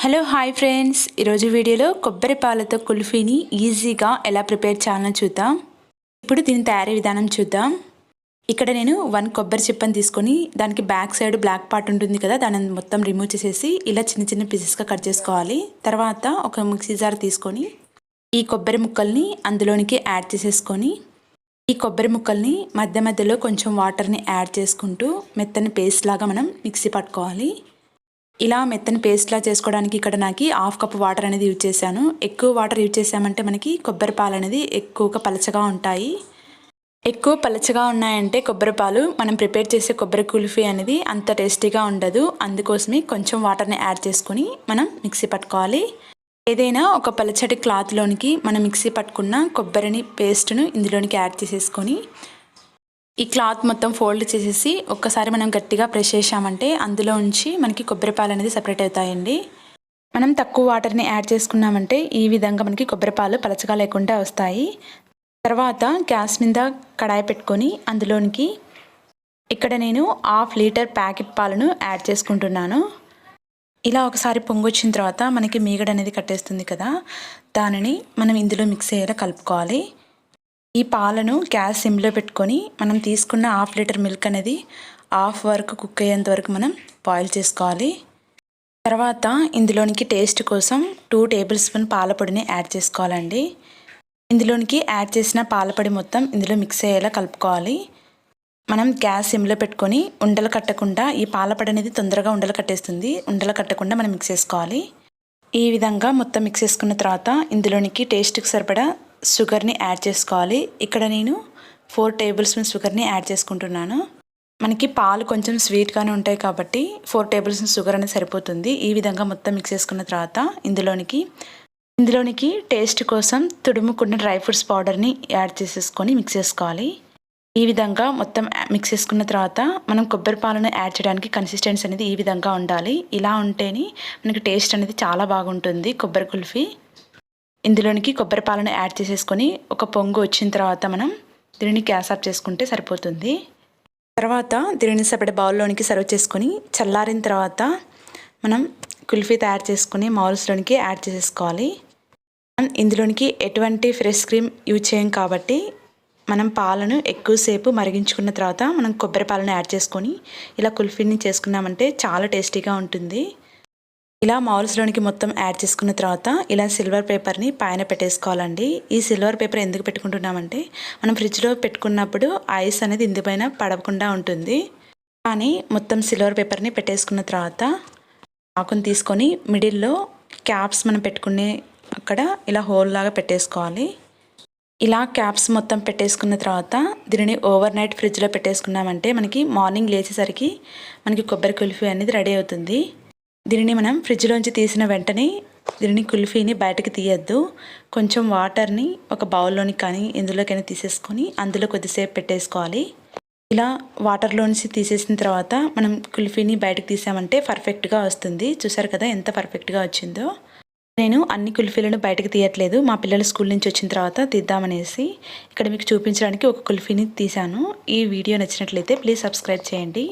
Hello hi friends, ఈరోజు వీడియోలో కొబ్బరి పాలతో కుల్ఫీని ఈజీగా ఎలా ప్రిపేర్ చేయాలో చూద్దాం. ఇప్పుడు దీని తయారీ విధానం చూద్దాం. ఇక్కడ నేను 1 కొబ్బరి చిప్పని తీసుకొని దానికి బ్యాక్ సైడ్ బ్లాక్ పార్ట్ ఉంటుంది కదా, దాన్ని మొత్తం రిమూవ్ చేసేసి ఇలా చిన్న చిన్న పీసెస్గా కట్ చేసుకోవాలి. తర్వాత ఒక మిక్సీ జార్ తీసుకొని ఈ కొబ్బరి ముక్కల్ని అందులోనికి యాడ్ చేసేసుకొని ఈ కొబ్బరి ముక్కల్ని మధ్య మధ్యలో కొంచెం వాటర్ని యాడ్ చేసుకుంటూ మెత్తని పేస్ట్ లాగా మనం మిక్సీ పట్టుకోవాలి. ఇలా మెత్తని పేస్ట్లా చేసుకోవడానికి ఇక్కడ నాకు 1/2 కప్ వాటర్ అనేది యూజ్ చేశాను. ఎక్కువ వాటర్ యూజ్ చేసామంటే మనకి కొబ్బరి పాలు అనేది ఎక్కువగా పలచగా ఉంటాయి. ఎక్కువ పలచగా ఉన్నాయంటే కొబ్బరి పాలు మనం ప్రిపేర్ చేసే కొబ్బరి కుల్ఫీ అనేది అంత టేస్టీగా ఉండదు. అందుకోసమే కొంచెం వాటర్ని యాడ్ చేసుకొని మనం మిక్సీ పట్టుకోవాలి. ఏదైనా ఒక పలచటి క్లాత్లోనికి మనం మిక్సీ పట్టుకున్న కొబ్బరిని పేస్ట్ను ఇందులోనికి యాడ్ చేసేసుకొని ఈ క్లాత్ మొత్తం ఫోల్డ్ చేసేసి ఒక్కసారి మనం గట్టిగా ప్రెస్ చేసామంటే అందులో ఉంచి మనకి కొబ్బరి పాలు అనేది సపరేట్ అవుతాయండి. మనం తక్కువ వాటర్ని యాడ్ చేసుకున్నామంటే ఈ విధంగా మనకి కొబ్బరి పాలు పలచగా లేకుండా వస్తాయి. తర్వాత గ్యాస్ మీద కడాయి పెట్టుకొని అందులోనికి ఇక్కడ నేను 1/2 లీటర్ ప్యాకెట్ పాలను యాడ్ చేసుకుంటున్నాను. ఇలా ఒకసారి పొంగొచ్చిన తర్వాత మనకి మీగడ అనేది కట్టేస్తుంది కదా, దానిని మనం ఇందులో మిక్స్ అయ్యేలా కలుపుకోవాలి. ఈ పాలను గ్యాస్ సిమ్లో పెట్టుకొని మనం తీసుకున్న 1/2 లీటర్ మిల్క్ అనేది 1/2 వరకు కుక్ అయ్యేంత వరకు మనం బాయిల్ చేసుకోవాలి. తర్వాత ఇందులోనికి టేస్ట్ కోసం 2 టేబుల్ స్పూన్ పాలపొడిని యాడ్ చేసుకోవాలండి. ఇందులోనికి యాడ్ చేసిన పాలపొడి మొత్తం ఇందులో మిక్స్ అయ్యేలా కలుపుకోవాలి. మనం గ్యాస్ సిమ్లో పెట్టుకొని ఉండలు కట్టకుండా, ఈ పాలపొడి అనేది తొందరగా ఉండలు కట్టేస్తుంది, ఉండలు కట్టకుండా మనం మిక్స్ చేసుకోవాలి. ఈ విధంగా మొత్తం మిక్స్ చేసుకున్న తర్వాత ఇందులోనికి టేస్ట్కి సరిపడా షుగర్ని యాడ్ చేసుకోవాలి. ఇక్కడ నేను 4 టేబుల్ స్పూన్ షుగర్ని యాడ్ చేసుకుంటున్నాను. మనకి పాలు కొంచెం స్వీట్గానే ఉంటాయి కాబట్టి 4 టేబుల్ స్పూన్ షుగర్ అనేది సరిపోతుంది. ఈ విధంగా మొత్తం మిక్స్ చేసుకున్న తర్వాత ఇందులోనికి టేస్ట్ కోసం తుడుముకున్న డ్రై ఫ్రూట్స్ పౌడర్ని యాడ్ చేసేసుకొని మిక్స్ చేసుకోవాలి. ఈ విధంగా మొత్తం మిక్స్ చేసుకున్న తర్వాత మనం కొబ్బరి పాలను యాడ్ చేయడానికి కన్సిస్టెన్సీ అనేది ఈ విధంగా ఉండాలి. ఇలా ఉంటేనే మనకి టేస్ట్ అనేది చాలా బాగుంటుంది కొబ్బరి కుల్ఫీ. ఇందులోనికి కొబ్బరి పాలను యాడ్ చేసేసుకొని ఒక పొంగు వచ్చిన తర్వాత మనం దీనిని గ్యాస్ ఆఫ్ చేసుకుంటే సరిపోతుంది. తర్వాత దీనిని సపరేట్ బౌల్లోనికి సర్వ్ చేసుకొని చల్లారిన తర్వాత మనం కుల్ఫీ తయారు చేసుకుని మౌల్స్లోనికి యాడ్ చేసేసుకోవాలి. ఇందులోనికి ఎటువంటి ఫ్రెష్ క్రీమ్ యూజ్ చేయం కాబట్టి మనం పాలను ఎక్కువసేపు మరిగించుకున్న తర్వాత మనం కొబ్బరి పాలను యాడ్ చేసుకొని ఇలా కుల్ఫీని చేసుకున్నామంటే చాలా టేస్టీగా ఉంటుంది. ఇలా మౌల్స్లోనికి మొత్తం యాడ్ చేసుకున్న తర్వాత ఇలా సిల్వర్ పేపర్ని పైన పెట్టేసుకోవాలండి. ఈ సిల్వర్ పేపర్ ఎందుకు పెట్టుకుంటున్నామంటే మనం ఫ్రిడ్జ్లో పెట్టుకున్నప్పుడు ఐస్ అనేది ఇందుపైన పడకుండా ఉంటుంది. కానీ మొత్తం సిల్వర్ పేపర్ని పెట్టేసుకున్న తర్వాత ఆకుని తీసుకొని మిడిల్లో క్యాప్స్ మనం పెట్టుకునే అక్కడ ఇలా హోల్ లాగా పెట్టేసుకోవాలి. ఇలా క్యాప్స్ మొత్తం పెట్టేసుకున్న తర్వాత దీనిని ఓవర్ నైట్ ఫ్రిడ్జ్లో పెట్టేసుకున్నామంటే మనకి మార్నింగ్ లేచేసరికి మనకి కొబ్బరి కుల్ఫీ అనేది రెడీ అవుతుంది. దీనిని మనం ఫ్రిడ్జ్లోంచి తీసిన వెంటనే దీనిని కుల్ఫీని బయటకు తీయద్దు. కొంచెం వాటర్ని ఒక బౌల్లోని కానీ ఎందులోకైనా తీసేసుకొని అందులో కొద్దిసేపు పెట్టేసుకోవాలి. ఇలా వాటర్లోంచి తీసేసిన తర్వాత మనం కుల్ఫీని బయటకు తీసామంటే పర్ఫెక్ట్గా వస్తుంది. చూసారు కదా ఎంత పర్ఫెక్ట్గా వచ్చిందో. నేను అన్ని కుల్ఫీలను బయటకు తీయట్లేదు, మా పిల్లలు స్కూల్ నుంచి వచ్చిన తర్వాత తీద్దామనేసి ఇక్కడ మీకు చూపించడానికి ఒక కుల్ఫీని తీశాను. ఈ వీడియో నచ్చినట్లయితే ప్లీజ్ సబ్స్క్రైబ్ చేయండి.